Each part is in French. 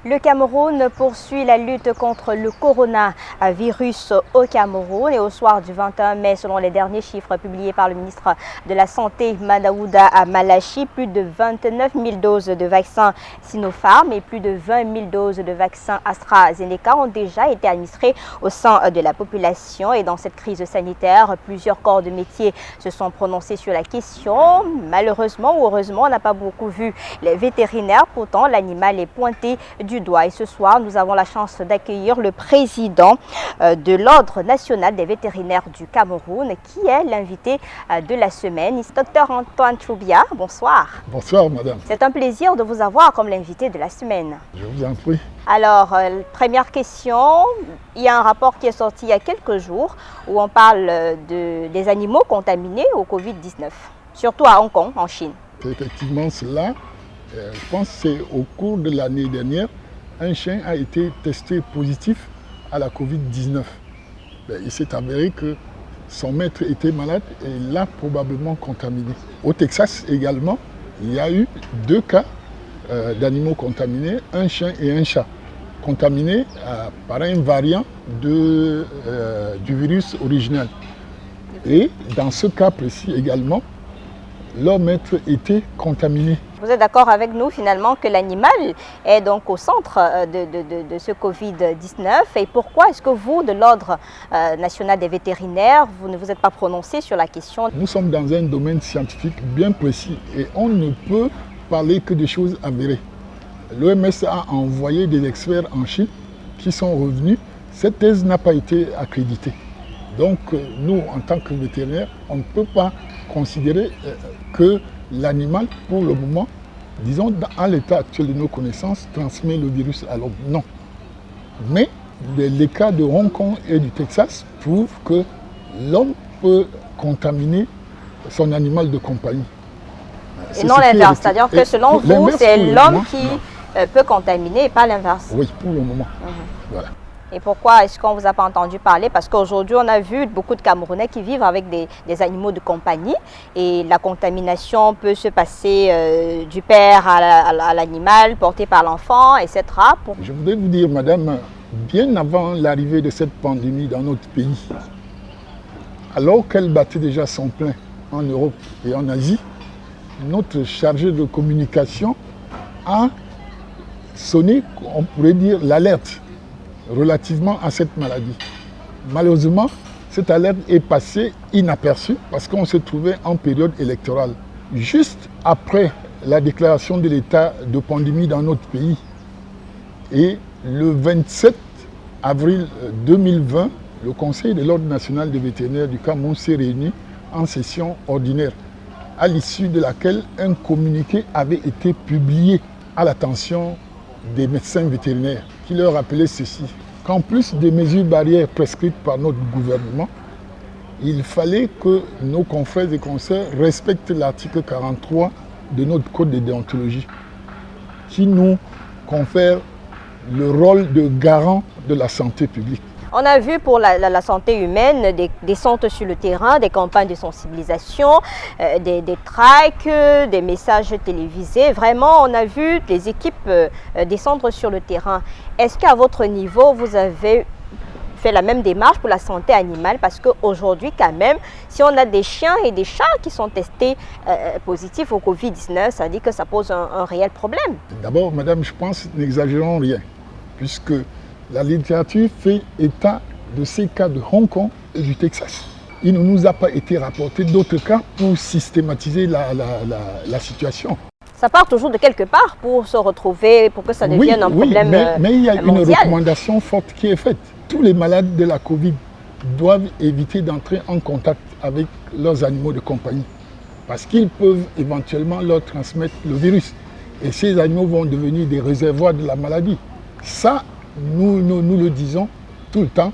Le Cameroun poursuit la lutte contre le coronavirus au Cameroun et au soir du 21 mai, selon les derniers chiffres publiés par le ministre de la Santé, Madaouda Malachi, plus de 29 000 doses de vaccins Sinopharm et plus de 20 000 doses de vaccins AstraZeneca ont déjà été administrées au sein de la population. Et dans cette crise sanitaire, plusieurs corps de métier se sont prononcés sur la question. Malheureusement ou heureusement, on n'a pas beaucoup vu les vétérinaires. Pourtant, l'animal est pointé du doigt. Et ce soir, nous avons la chance d'accueillir le président de l'Ordre national des vétérinaires du Cameroun, qui est l'invité de la semaine, Dr Antoine Choubia. Bonsoir. Bonsoir, madame. C'est un plaisir de vous avoir comme l'invité de la semaine. Je vous en prie. Alors, première question, il y a un rapport qui est sorti il y a quelques jours où on parle des animaux contaminés au Covid-19, surtout à Hong Kong, en Chine. C'est effectivement cela. Je pense que c'est au cours de l'année dernière, un chien a été testé positif à la Covid-19. Il s'est avéré que son maître était malade et l'a probablement contaminé. Au Texas également, il y a eu 2 cas d'animaux contaminés, un chien et un chat, contaminés par un variant du virus original. Et dans ce cas précis également, leur maître était contaminé. Vous êtes d'accord avec nous finalement que l'animal est donc au centre de ce Covid-19 et pourquoi est-ce que vous, de l'Ordre national des vétérinaires, vous ne vous êtes pas prononcé sur la question? Nous sommes dans un domaine scientifique bien précis et on ne peut parler que de choses avérées. L'OMS a envoyé des experts en Chine qui sont revenus. Cette thèse n'a pas été accréditée. Donc nous, en tant que vétérinaires, on ne peut pas considérer que l'animal, pour le moment, disons, à l'état actuel de nos connaissances, transmet le virus à l'homme. Non. Mais les cas de Hong Kong et du Texas prouvent que l'homme peut contaminer son animal de compagnie. Et non l'inverse, c'est-à-dire que selon vous, c'est l'homme qui peut contaminer et pas l'inverse. Oui, pour le moment. Voilà. Et pourquoi est-ce qu'on ne vous a pas entendu parler? Parce qu'aujourd'hui, on a vu beaucoup de Camerounais qui vivent avec des animaux de compagnie et la contamination peut se passer du père à l'animal, porté par l'enfant, etc. Je voudrais vous dire, madame, bien avant l'arrivée de cette pandémie dans notre pays, alors qu'elle battait déjà son plein en Europe et en Asie, notre chargé de communication a sonné, on pourrait dire, l'alerte relativement à cette maladie. Malheureusement, cette alerte est passée inaperçue parce qu'on se trouvait en période électorale. Juste après la déclaration de l'état de pandémie dans notre pays et le 27 avril 2020, le Conseil de l'Ordre national des vétérinaires du Cameroun s'est réuni en session ordinaire, à l'issue de laquelle un communiqué avait été publié à l'attention des médecins vétérinaires qui leur rappelaient ceci, qu'en plus des mesures barrières prescrites par notre gouvernement, il fallait que nos confrères et consoeurs respectent l'article 43 de notre code de déontologie qui nous confère le rôle de garant de la santé publique. On a vu pour la santé humaine des centres sur le terrain, des campagnes de sensibilisation, des tracts, des messages télévisés. Vraiment, on a vu les équipes descendre sur le terrain. Est-ce qu'à votre niveau, vous avez fait la même démarche pour la santé animale? Parce qu'aujourd'hui, quand même, si on a des chiens et des chats qui sont testés positifs au Covid-19, ça dit que ça pose un réel problème. D'abord, madame, je pense, n'exagérons rien, puisque la littérature fait état de ces cas de Hong Kong et du Texas. Il ne nous a pas été rapporté d'autres cas pour systématiser la situation. Ça part toujours de quelque part pour se retrouver, pour que ça devienne un problème mondial. Mais il y a une recommandation forte qui est faite. Tous les malades de la Covid doivent éviter d'entrer en contact avec leurs animaux de compagnie parce qu'ils peuvent éventuellement leur transmettre le virus. Et ces animaux vont devenir des réservoirs de la maladie. Ça, nous le disons tout le temps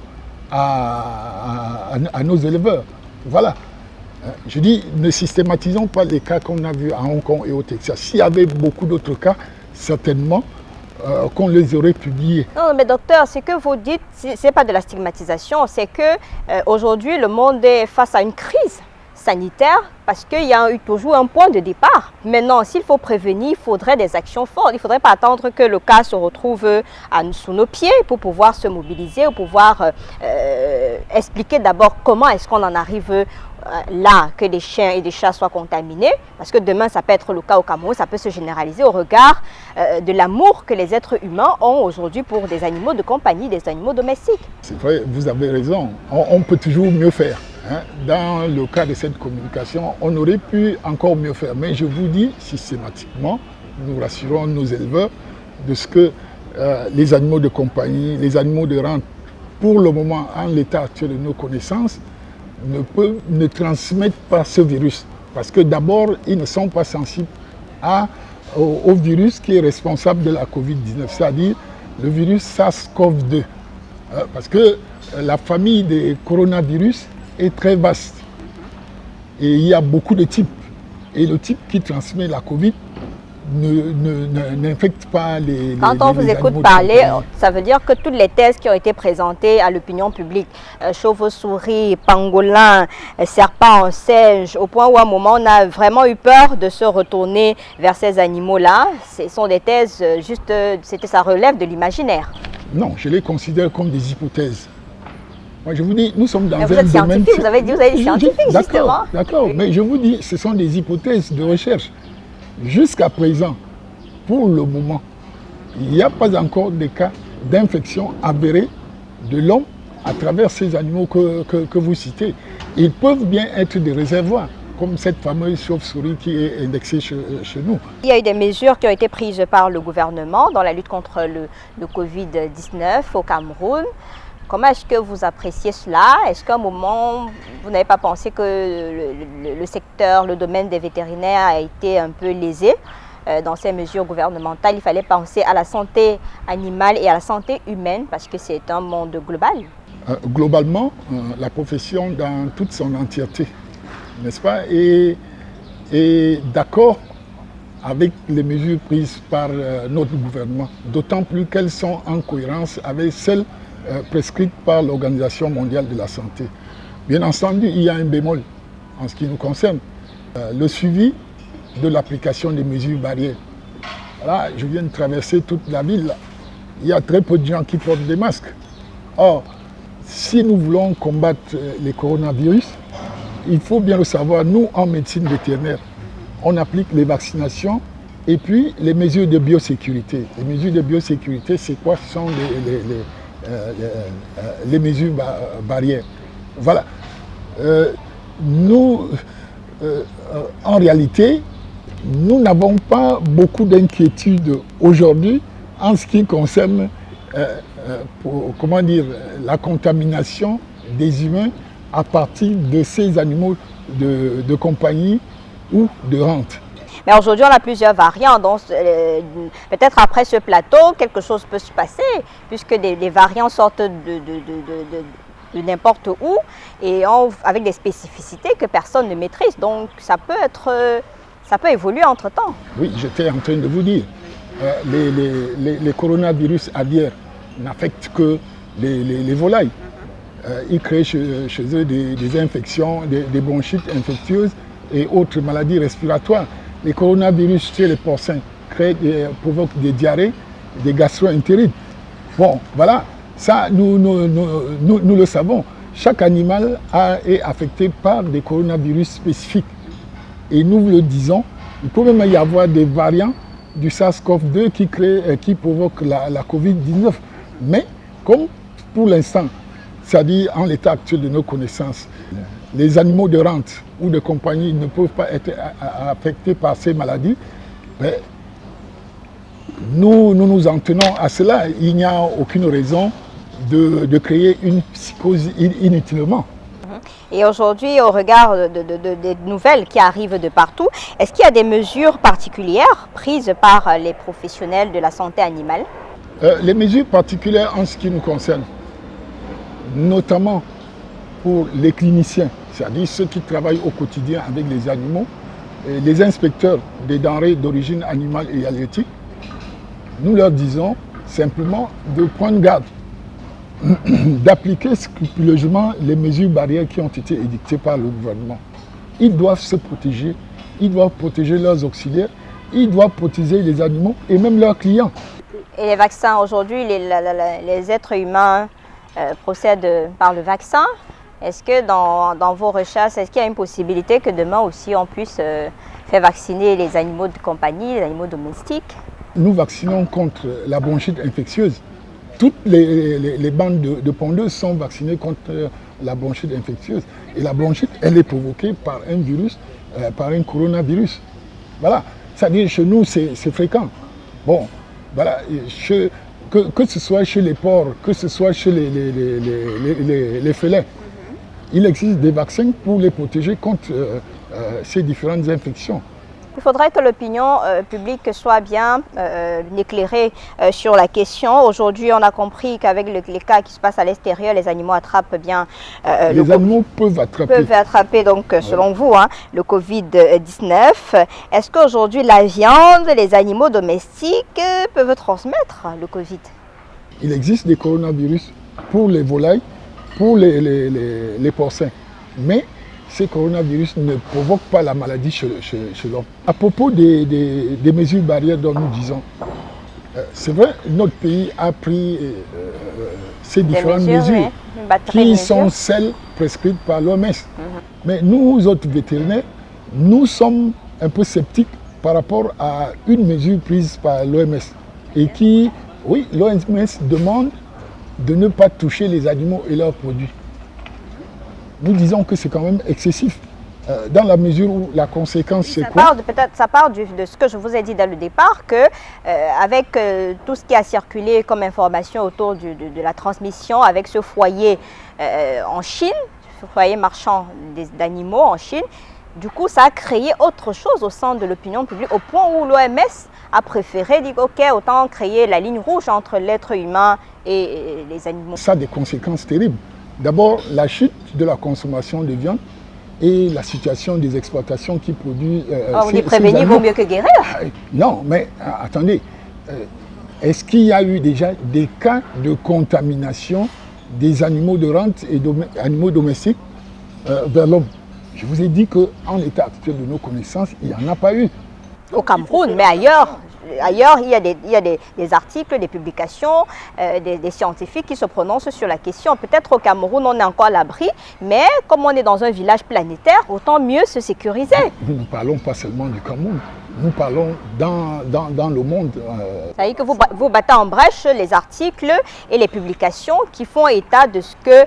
à nos éleveurs. Voilà. Je dis, ne systématisons pas les cas qu'on a vus à Hong Kong et au Texas. S'il y avait beaucoup d'autres cas, certainement qu'on les aurait publiés. Non, mais docteur, ce que vous dites, ce n'est pas de la stigmatisation, c'est que aujourd'hui le monde est face à une crise sanitaire parce qu'il y a eu toujours un point de départ. Maintenant, s'il faut prévenir, il faudrait des actions fortes. Il ne faudrait pas attendre que le cas se retrouve sous nos pieds pour pouvoir se mobiliser, pour pouvoir expliquer d'abord comment est-ce qu'on en arrive là, que les chiens et les chats soient contaminés, parce que demain ça peut être le cas au Cameroun, ça peut se généraliser au regard de l'amour que les êtres humains ont aujourd'hui pour des animaux de compagnie, des animaux domestiques. C'est vrai, vous avez raison, on peut toujours mieux faire. Hein. Dans le cas de cette communication, on aurait pu encore mieux faire, mais je vous dis systématiquement, nous rassurons nos éleveurs de ce que les animaux de compagnie, les animaux de rente, pour le moment, en l'état actuel de nos connaissances, ne transmettent pas ce virus. Parce que d'abord, ils ne sont pas sensibles au virus qui est responsable de la Covid-19, c'est-à-dire le virus SARS-CoV-2. Parce que la famille des coronavirus est très vaste. Et il y a beaucoup de types. Et le type qui transmet la Covid n'infecte pas les Quand on vous écoute parler, ça veut dire que toutes les thèses qui ont été présentées à l'opinion publique, chauve-souris, pangolin, serpent, singe, au point où à un moment on a vraiment eu peur de se retourner vers ces animaux-là, ce sont des thèses juste, ça relève de l'imaginaire. Non, je les considère comme des hypothèses. Moi, je vous dis, nous sommes dans un domaine... scientifique, vous avez dit scientifique, justement. D'accord, mais je vous dis, ce sont des hypothèses de recherche. Jusqu'à présent, pour le moment, il n'y a pas encore de cas d'infection avérés de l'homme à travers ces animaux que vous citez. Ils peuvent bien être des réservoirs, comme cette fameuse chauve-souris qui est indexée chez nous. Il y a eu des mesures qui ont été prises par le gouvernement dans la lutte contre le Covid-19 au Cameroun. Comment est-ce que vous appréciez cela? Est-ce qu'à un moment, vous n'avez pas pensé que le secteur, le domaine des vétérinaires a été un peu lésé dans ces mesures gouvernementales? Il fallait penser à la santé animale et à la santé humaine parce que c'est un monde global. Globalement, la profession dans toute son entièreté, n'est-ce pas, est d'accord avec les mesures prises par notre gouvernement, d'autant plus qu'elles sont en cohérence avec celles prescrites par l'Organisation mondiale de la santé. Bien entendu, il y a un bémol en ce qui nous concerne, le suivi de l'application des mesures barrières. Là, je viens de traverser toute la ville, là. Il y a très peu de gens qui portent des masques. Or, si nous voulons combattre les coronavirus, il faut bien le savoir, nous, en médecine vétérinaire, on applique les vaccinations et puis les mesures de biosécurité. Les mesures de biosécurité, c'est quoi? Ce sont les mesures barrières. Voilà. Nous, en réalité, nous n'avons pas beaucoup d'inquiétude aujourd'hui en ce qui concerne la contamination des humains à partir de ces animaux de compagnie ou de rente. Mais aujourd'hui, on a plusieurs variants, donc peut-être après ce plateau, quelque chose peut se passer, puisque des variants sortent de n'importe où et avec des spécificités que personne ne maîtrise. Donc ça peut évoluer entre-temps. Oui, j'étais en train de vous dire, les coronavirus aviaires n'affectent que les volailles. Ils créent chez eux des infections, des bronchites infectieuses et autres maladies respiratoires. Les coronavirus chez les porcins provoquent des diarrhées, des gastro-entérites. Bon, voilà, ça, nous le savons. Chaque animal est affecté par des coronavirus spécifiques. Et nous le disons, il peut même y avoir des variants du SARS-CoV-2 qui provoquent la Covid-19. Mais, comme pour l'instant, c'est-à-dire en l'état actuel de nos connaissances, les animaux de rente ou de compagnie ne peuvent pas être affectés par ces maladies, mais nous en tenons à cela. Il n'y a aucune raison de créer une psychose inutilement. Et aujourd'hui, au regard des nouvelles qui arrivent de partout, est-ce qu'il y a des mesures particulières prises par les professionnels de la santé animale? Les mesures particulières en ce qui nous concerne, notamment pour les cliniciens, c'est-à-dire ceux qui travaillent au quotidien avec les animaux, et les inspecteurs des denrées d'origine animale et halieutique, nous leur disons simplement de prendre garde, d'appliquer scrupuleusement les mesures barrières qui ont été édictées par le gouvernement. ils doivent se protéger, ils doivent protéger leurs auxiliaires, ils doivent protéger les animaux et même leurs clients. Et les vaccins, aujourd'hui, les êtres humains procèdent par le vaccin. Est-ce que dans vos recherches, est-ce qu'il y a une possibilité que demain aussi on puisse faire vacciner les animaux de compagnie, les animaux domestiques? Nous vaccinons contre la bronchite infectieuse. Toutes les bandes de pondeuses sont vaccinées contre la bronchite infectieuse. Et la bronchite, elle est provoquée par un virus, par un coronavirus. Voilà, c'est-à-dire chez nous, c'est fréquent. Bon, voilà, que ce soit chez les porcs, que ce soit chez les félins, il existe des vaccins pour les protéger contre ces différentes infections. Il faudrait que l'opinion publique soit bien éclairée sur la question. Aujourd'hui, on a compris qu'avec les cas qui se passent à l'extérieur, les animaux attrapent bien les animaux peuvent attraper donc, selon vous, hein, le Covid-19. Est-ce qu'aujourd'hui, la viande, les animaux domestiques peuvent transmettre le Covid? Il existe des coronavirus pour les volailles, pour les porcins. Mais ces coronavirus ne provoquent pas la maladie chez l'homme. À propos des mesures barrières dont nous disons, c'est vrai, notre pays a pris ces différentes mesures qui sont celles prescrites par l'OMS. Mais nous, autres vétérinaires, nous sommes un peu sceptiques par rapport à une mesure prise par l'OMS et qui, oui, l'OMS demande de ne pas toucher les animaux et leurs produits. Nous disons que c'est quand même excessif, dans la mesure où la conséquence c'est quoi? Ça part de ce que je vous ai dit dès le départ, que avec tout ce qui a circulé comme information autour de la transmission, avec ce foyer en Chine, ce foyer marchand d'animaux en Chine, du coup ça a créé autre chose au sein de l'opinion publique, au point où l'OMS a préféré dire ok, autant créer la ligne rouge entre l'être humain et les animaux. Ça a des conséquences terribles. D'abord, la chute de la consommation de viande et la situation des exploitations qui produisent... on dit prévenir vaut mieux que guérir. Non, mais attendez, est-ce qu'il y a eu déjà des cas de contamination des animaux de rente et animaux domestiques vers l'homme? Je vous ai dit qu'en l'état actuel de nos connaissances, il n'y en a pas eu. Au Cameroun, mais ailleurs, il y a des articles, des publications, des scientifiques qui se prononcent sur la question. Peut-être au Cameroun, on est encore à l'abri, mais comme on est dans un village planétaire, autant mieux se sécuriser. Nous ne parlons pas seulement du Cameroun, nous parlons dans le monde. Ça veut dire que vous battez en brèche les articles et les publications qui font état de ce que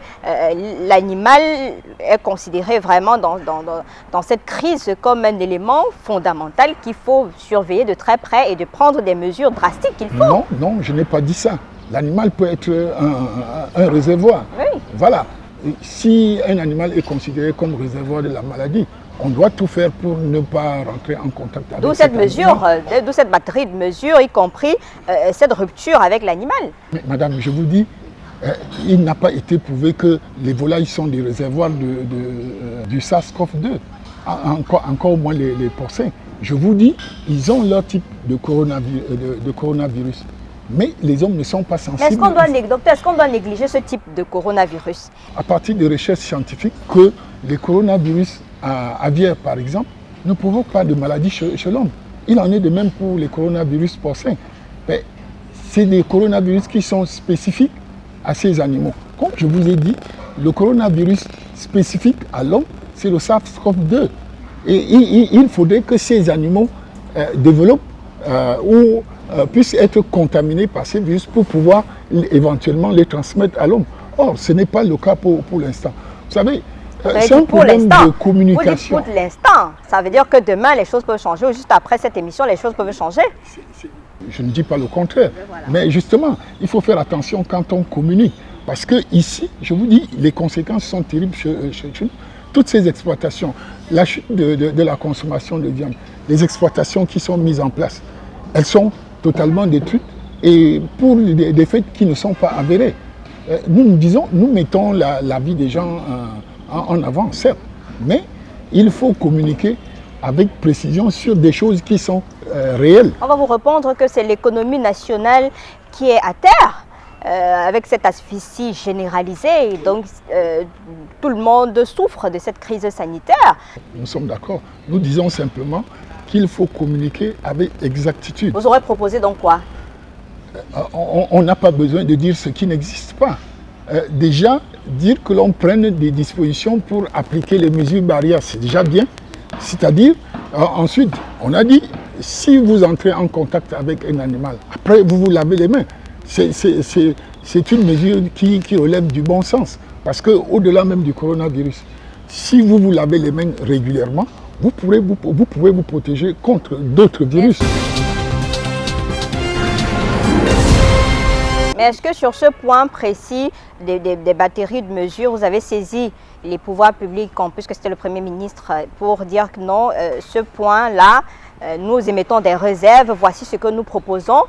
l'animal est considéré vraiment dans cette crise comme un élément fondamental qu'il faut surveiller de très près et de prendre des mesures drastiques qu'il faut. Non, je n'ai pas dit ça. L'animal peut être un réservoir. Oui. Voilà. Si un animal est considéré comme réservoir de la maladie, on doit tout faire pour ne pas rentrer en contact avec cet animal. D'où cette batterie de mesures, y compris cette rupture avec l'animal. Mais madame, je vous dis, il n'a pas été prouvé que les volailles sont des réservoirs du SARS-CoV-2, encore moins les porcins. Je vous dis, ils ont leur type de coronavirus. Mais les hommes ne sont pas sensibles. Docteur, est-ce qu'on doit négliger ce type de coronavirus? À partir de recherches scientifiques, que les coronavirus aviaires, par exemple, ne provoquent pas de maladie chez l'homme. Il en est de même pour les coronavirus porcins. Mais c'est des coronavirus qui sont spécifiques à ces animaux. Comme je vous ai dit, le coronavirus spécifique à l'homme, c'est le SARS-CoV-2. Et il faudrait que ces animaux développent ou puissent être contaminés par ces virus pour pouvoir éventuellement les transmettre à l'homme. Or, ce n'est pas le cas pour l'instant. Vous savez, c'est un problème de communication. Vous dites pour l'instant, ça veut dire que demain les choses peuvent changer ou juste après cette émission les choses peuvent changer? Je ne dis pas le contraire, voilà. Mais justement, il faut faire attention quand on communique. Parce que ici, je vous dis, les conséquences sont terribles chez nous. Toutes ces exploitations, la chute de la consommation de viande, les exploitations qui sont mises en place, elles sont totalement détruites et pour des faits qui ne sont pas avérés. Nous mettons la vie des gens en avant, certes, mais il faut communiquer avec précision sur des choses qui sont réelles. On va vous répondre que c'est l'économie nationale qui est à terre. avec cette asphyxie généralisée. Donc, tout le monde souffre de cette crise sanitaire. Nous sommes d'accord. Nous disons simplement qu'il faut communiquer avec exactitude. Vous aurez proposé donc quoi? On n'a pas besoin de dire ce qui n'existe pas. Déjà, dire que l'on prenne des dispositions pour appliquer les mesures barrières, c'est déjà bien. C'est-à-dire, ensuite, on a dit, si vous entrez en contact avec un animal, après vous vous lavez les mains. C'est une mesure qui relève du bon sens. Parce qu'au-delà même du coronavirus, si vous vous lavez les mains régulièrement, vous pouvez vous protéger contre d'autres virus. Mais est-ce que sur ce point précis des batteries de mesures, vous avez saisi les pouvoirs publics, puisque c'était le Premier ministre, pour dire que non, ce point-là, nous émettons des réserves, voici ce que nous proposons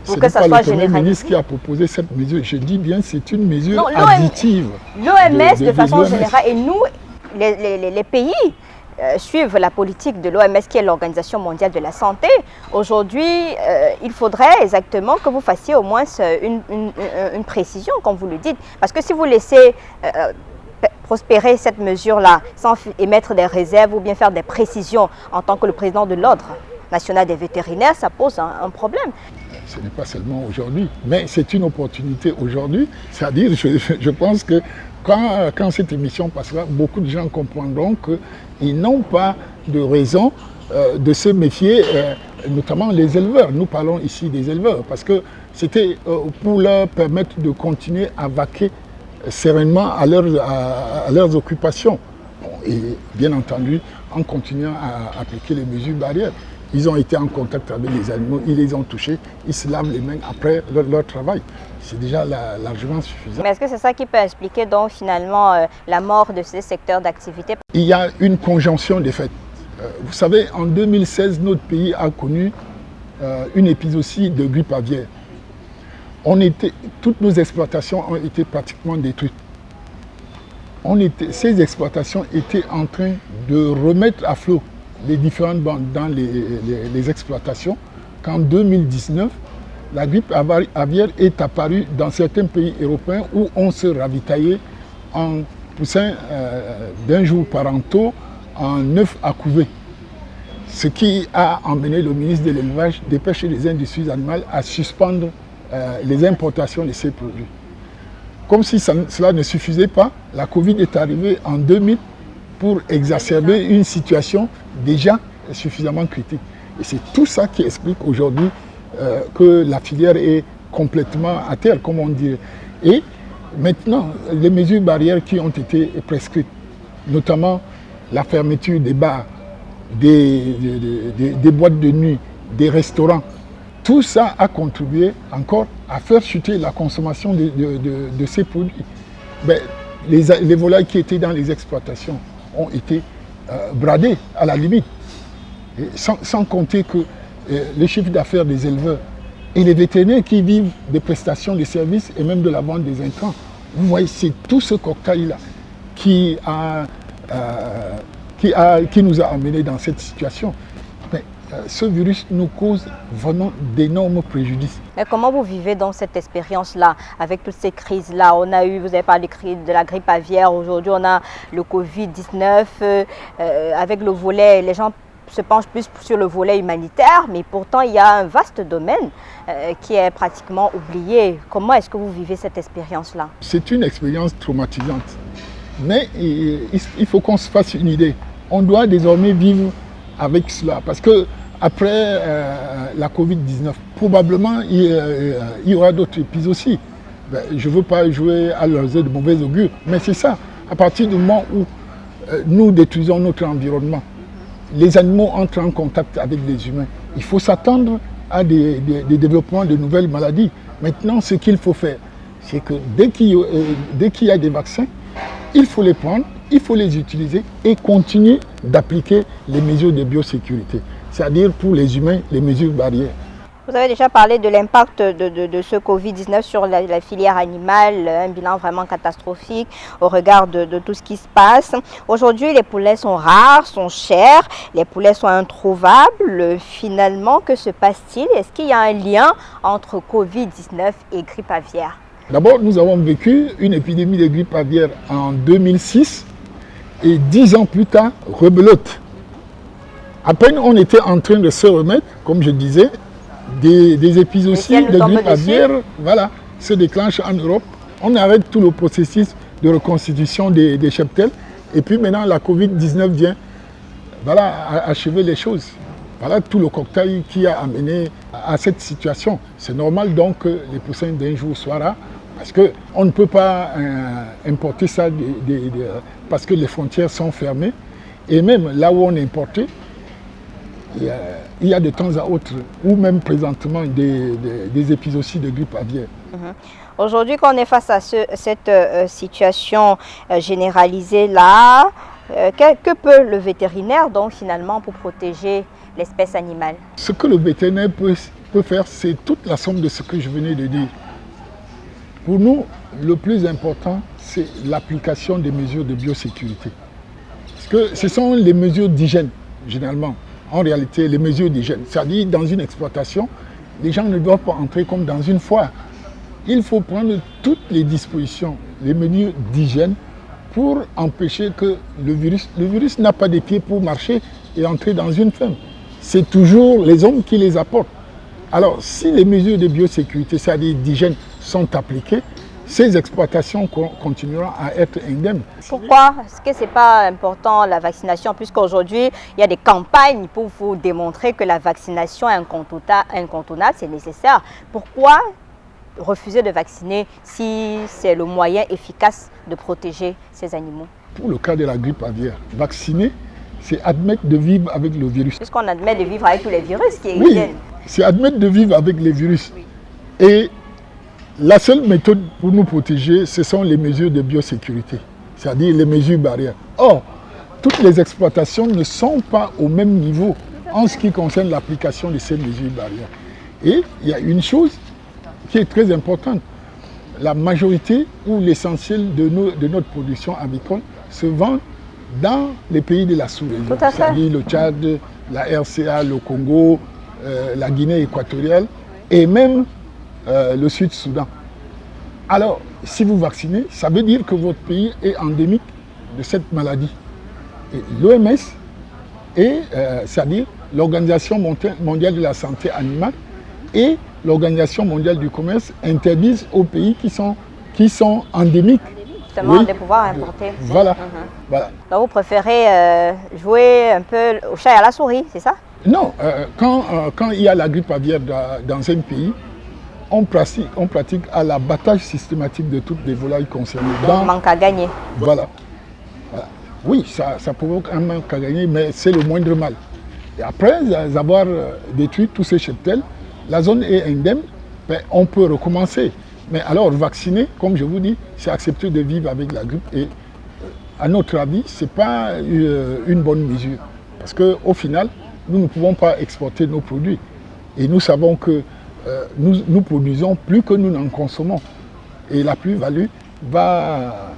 pour que ça soit généralisé? Ce n'est pas le Premier ministre qui a proposé cette mesure, je dis bien c'est une mesure additive. L'OMS de façon générale, et nous, les pays, suivent la politique de l'OMS qui est l'Organisation mondiale de la santé. Aujourd'hui, il faudrait exactement que vous fassiez au moins une précision, comme vous le dites. Parce que si vous laissez prospérer cette mesure-là sans émettre des réserves ou bien faire des précisions en tant que le président de l'Ordre national des vétérinaires, ça pose un problème. Ce n'est pas seulement aujourd'hui, mais c'est une opportunité aujourd'hui. C'est-à-dire, je pense que quand cette émission passera, beaucoup de gens comprendront qu'ils n'ont pas de raison de se méfier, notamment les éleveurs. Nous parlons ici des éleveurs, parce que c'était pour leur permettre de continuer à vaquer sereinement à leurs occupations. Et bien entendu, en continuant à appliquer les mesures barrières. Ils ont été en contact avec les animaux, ils les ont touchés, ils se lavent les mains après leur travail. C'est déjà largement suffisant. Mais est-ce que c'est ça qui peut expliquer donc finalement la mort de ces secteurs d'activité? Il y a une conjonction des faits. Vous savez, en 2016, notre pays a connu une épizootie de grippe aviaire. Toutes nos exploitations ont été pratiquement détruites. Ces exploitations étaient en train de remettre à flot les différentes bandes dans les exploitations, qu'en 2019, la grippe aviaire est apparue dans certains pays européens où on se ravitaillait en poussins d'un jour parentaux en œufs à couver. Ce qui a emmené le ministre de l'Élevage, des Pêches et des Industries animales à suspendre les importations de ces produits. Comme si cela ne suffisait pas, la Covid est arrivée en 2000 pour exacerber une situation déjà suffisamment critique. Et c'est tout ça qui explique aujourd'hui que la filière est complètement à terre, comme on dit. Et maintenant, les mesures barrières qui ont été prescrites, notamment la fermeture des bars, des boîtes de nuit, des restaurants, tout ça a contribué encore à faire chuter la consommation de ces produits. Ben, les volailles qui étaient dans les exploitations ont été bradées à la limite. Et sans compter que le chiffre d'affaires des éleveurs et les vétérinaires qui vivent des prestations de services et même de la vente des intrants, vous voyez, c'est tout ce cocktail-là qui nous a amenés dans cette situation. Mais ce virus nous cause vraiment d'énormes préjudices. Mais comment vous vivez dans cette expérience-là, avec toutes ces crises-là? Vous avez parlé de la grippe aviaire, aujourd'hui on a le Covid-19, avec le volet, les gens se penchent plus sur le volet humanitaire, mais pourtant il y a un vaste domaine qui est pratiquement oublié. Comment est-ce que vous vivez cette expérience-là? C'est une expérience traumatisante, mais il faut qu'on se fasse une idée. On doit désormais vivre avec cela, parce que après la Covid-19, probablement il y aura d'autres épisodes aussi. Je ne veux pas jouer à leurs de mauvais augure, mais c'est ça. À partir du moment où nous détruisons notre environnement, les animaux entrent en contact avec les humains. Il faut s'attendre à des développements de nouvelles maladies. Maintenant, ce qu'il faut faire, c'est que dès qu'il y a des vaccins, il faut les prendre, il faut les utiliser et continuer d'appliquer les mesures de biosécurité, c'est-à-dire pour les humains, les mesures barrières. Vous avez déjà parlé de l'impact de ce Covid-19 sur la filière animale, un bilan vraiment catastrophique au regard de tout ce qui se passe. Aujourd'hui, les poulets sont rares, sont chers, les poulets sont introuvables. Finalement, que se passe-t-il? Est-ce qu'il y a un lien entre Covid-19 et grippe aviaire? D'abord, nous avons vécu une épidémie de grippe aviaire en 2006 et 10 ans plus tard, rebelote. À peine on était en train de se remettre, comme je disais, des épizooties de grippe aviaire, voilà, se déclenchent en Europe. On arrête tout le processus de reconstitution des cheptels. Et puis maintenant, la Covid-19 vient achever les choses. Voilà tout le cocktail qui a amené à cette situation. C'est normal donc que les poussins d'un jour soient là, parce qu'on ne peut pas importer ça parce que les frontières sont fermées. Et même là où on importait, il y a de temps à autre, ou même présentement, des épizooties de grippe aviaire. Aujourd'hui, quand on est face à cette situation généralisée là, que peut le vétérinaire donc finalement pour protéger l'espèce animale? Ce que le vétérinaire peut faire, c'est toute la somme de ce que je venais de dire. Pour nous, le plus important, c'est l'application des mesures de biosécurité. Parce que ce sont les mesures d'hygiène, généralement. En réalité, les mesures d'hygiène. C'est-à-dire, dans une exploitation, les gens ne doivent pas entrer comme dans une foire. Il faut prendre toutes les dispositions, les mesures d'hygiène pour empêcher que le virus n'a pas de pieds pour marcher et entrer dans une ferme. C'est toujours les hommes qui les apportent. Alors, si les mesures de biosécurité, c'est-à-dire d'hygiène, sont appliquées, ces exploitations continueront à être indemnes. Pourquoi est-ce que ce n'est pas important la vaccination, puisqu'aujourd'hui, il y a des campagnes pour vous démontrer que la vaccination est incontournable, c'est nécessaire. Pourquoi refuser de vacciner si c'est le moyen efficace de protéger ces animaux? Pour le cas de la grippe aviaire, vacciner, c'est admettre de vivre avec le virus. Puisqu'on admet de vivre avec tous les virus qui oui, viennent. C'est admettre de vivre avec les virus. Et la seule méthode pour nous protéger, ce sont les mesures de biosécurité, c'est-à-dire les mesures barrières. Or, toutes les exploitations ne sont pas au même niveau en ce qui concerne l'application de ces mesures barrières. Et il y a une chose qui est très importante. La majorité ou l'essentiel de notre production avicole se vend dans les pays de la sous-région, c'est-à-dire le Tchad, la RCA, le Congo, la Guinée équatoriale et même le Sud-Soudan. Alors, si vous vaccinez, ça veut dire que votre pays est endémique de cette maladie. L'OMS, c'est-à-dire l'Organisation mondiale de la santé animale et l'Organisation mondiale du commerce interdisent aux pays qui sont endémiques de pouvoir importer. Voilà. Voilà. Donc vous préférez jouer un peu au chat et à la souris, c'est ça? Non, quand il y a la grippe aviaire dans un pays, on pratique à l'abattage systématique de toutes les volailles concernées. Donc manque à gagner. Voilà. Oui, ça provoque un manque à gagner, mais c'est le moindre mal. Et après avoir détruit tous ces cheptels, la zone est indemne, mais on peut recommencer. Mais alors, vacciner, comme je vous dis, c'est accepter de vivre avec la grippe. Et à notre avis, ce n'est pas une bonne mesure. Parce qu'au final, nous ne pouvons pas exporter nos produits. Et nous savons que nous produisons plus que nous n'en consommons. Et la plus-value va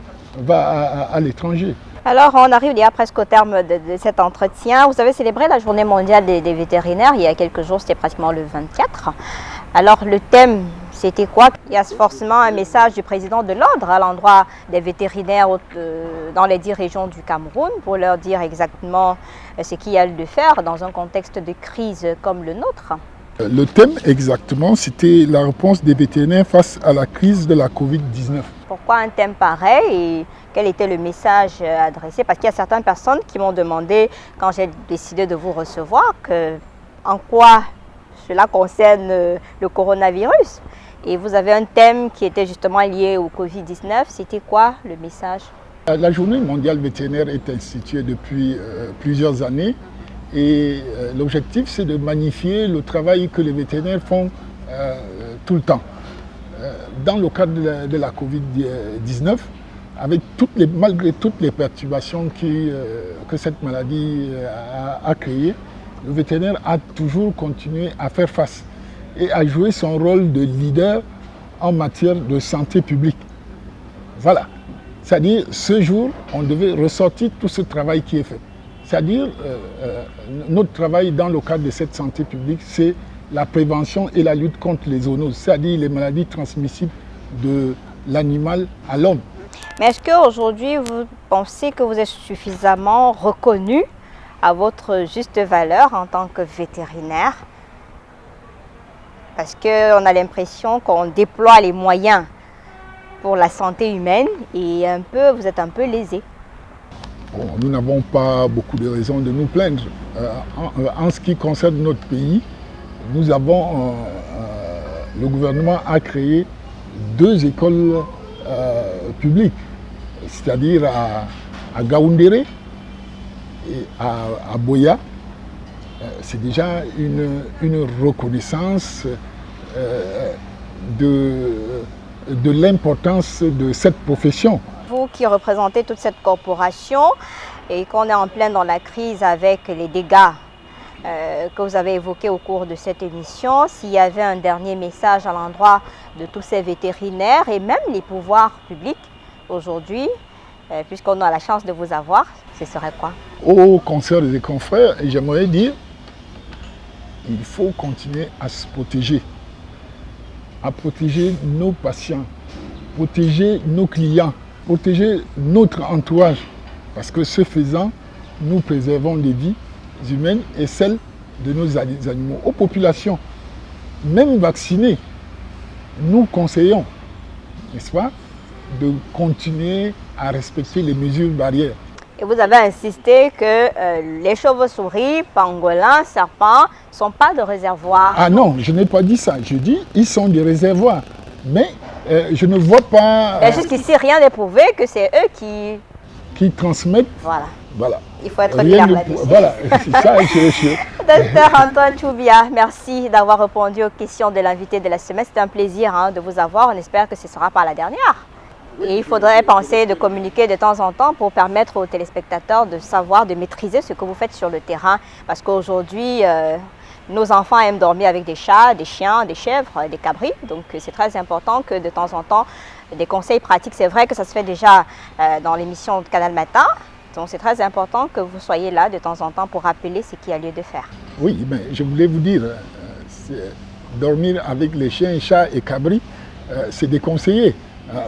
à l'étranger. Alors, on arrive déjà presque au terme de cet entretien. Vous avez célébré la journée mondiale des vétérinaires il y a quelques jours, c'était pratiquement le 24. Alors, le thème, c'était quoi? Il y a forcément un message du président de l'Ordre à l'endroit des vétérinaires dans les 10 régions du Cameroun pour leur dire exactement ce qu'il y a de faire dans un contexte de crise comme le nôtre. Le thème exactement, c'était la réponse des vétérinaires face à la crise de la Covid-19. Pourquoi un thème pareil et quel était le message adressé? Parce qu'il y a certaines personnes qui m'ont demandé, quand j'ai décidé de vous recevoir, en quoi cela concerne le coronavirus. Et vous avez un thème qui était justement lié au Covid-19. C'était quoi le message? La journée mondiale vétérinaire est instituée depuis plusieurs années. Et l'objectif, c'est de magnifier le travail que les vétérinaires font tout le temps. Dans le cadre de la Covid-19, malgré toutes les perturbations que cette maladie a créées, le vétérinaire a toujours continué à faire face et à jouer son rôle de leader en matière de santé publique. Voilà. C'est-à-dire, ce jour, on devait ressortir tout ce travail qui est fait. C'est-à-dire, notre travail dans le cadre de cette santé publique, c'est la prévention et la lutte contre les zoonoses, c'est-à-dire les maladies transmissibles de l'animal à l'homme. Mais est-ce qu'aujourd'hui, vous pensez que vous êtes suffisamment reconnu à votre juste valeur en tant que vétérinaire? Parce qu'on a l'impression qu'on déploie les moyens pour la santé humaine et vous êtes un peu lésé. Bon, nous n'avons pas beaucoup de raisons de nous plaindre. En ce qui concerne notre pays, nous avons, le gouvernement a créé 2 écoles publiques, c'est-à-dire à Gaoundéré et à Boya. C'est déjà une reconnaissance de l'importance de cette profession. Vous qui représentez toute cette corporation et qu'on est en plein dans la crise avec les dégâts que vous avez évoqués au cours de cette émission, s'il y avait un dernier message à l'endroit de tous ces vétérinaires et même les pouvoirs publics aujourd'hui, puisqu'on a la chance de vous avoir, ce serait quoi? Au concert des confrères, j'aimerais dire il faut continuer à se protéger, à protéger nos patients, protéger nos clients, protéger notre entourage. Parce que ce faisant, nous préservons les vies humaines et celles de nos animaux. Aux populations, même vaccinées, nous conseillons, n'est-ce pas, de continuer à respecter les mesures barrières. Et vous avez insisté que les chauves-souris, pangolins, serpents ne sont pas de réservoirs. Ah non, je n'ai pas dit ça. Je dis ils sont des réservoirs. Mais je ne vois pas... Jusqu'ici, rien n'est prouvé que c'est eux qui transmettent. Voilà. Il faut être clair là-dessus. Voilà, c'est ça. Docteur Antoine Choubia, merci d'avoir répondu aux questions de l'invité de la semaine. C'était un plaisir de vous avoir. On espère que ce ne sera pas la dernière. Et il faudrait penser de communiquer de temps en temps pour permettre aux téléspectateurs de savoir, de maîtriser ce que vous faites sur le terrain. Parce qu'aujourd'hui, nos enfants aiment dormir avec des chats, des chiens, des chèvres, des cabris. Donc c'est très important que de temps en temps, des conseils pratiques. C'est vrai que ça se fait déjà dans l'émission de Canal Matin. Donc c'est très important que vous soyez là de temps en temps pour rappeler ce qu'il y a lieu de faire. Oui, mais je voulais vous dire, dormir avec les chiens, chats et cabris, c'est déconseillé.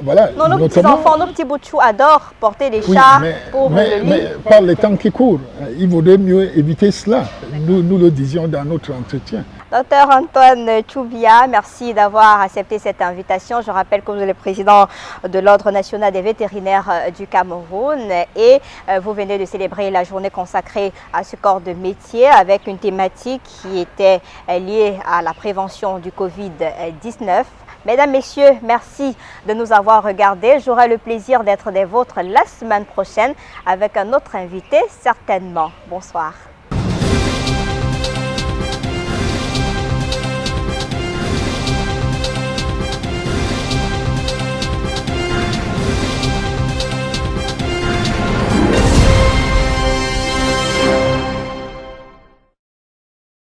Voilà, non, nos petits-enfants, nos petits bouts de chou adorent porter des chats pour le lit. Mais par les temps qui courent, il vaudrait mieux éviter cela. Nous le disions dans notre entretien. Docteur Antoine Choubia, merci d'avoir accepté cette invitation. Je rappelle que vous êtes le président de l'Ordre national des vétérinaires du Cameroun et vous venez de célébrer la journée consacrée à ce corps de métier avec une thématique qui était liée à la prévention du Covid-19. Mesdames, Messieurs, merci de nous avoir regardés. J'aurai le plaisir d'être des vôtres la semaine prochaine avec un autre invité, certainement. Bonsoir.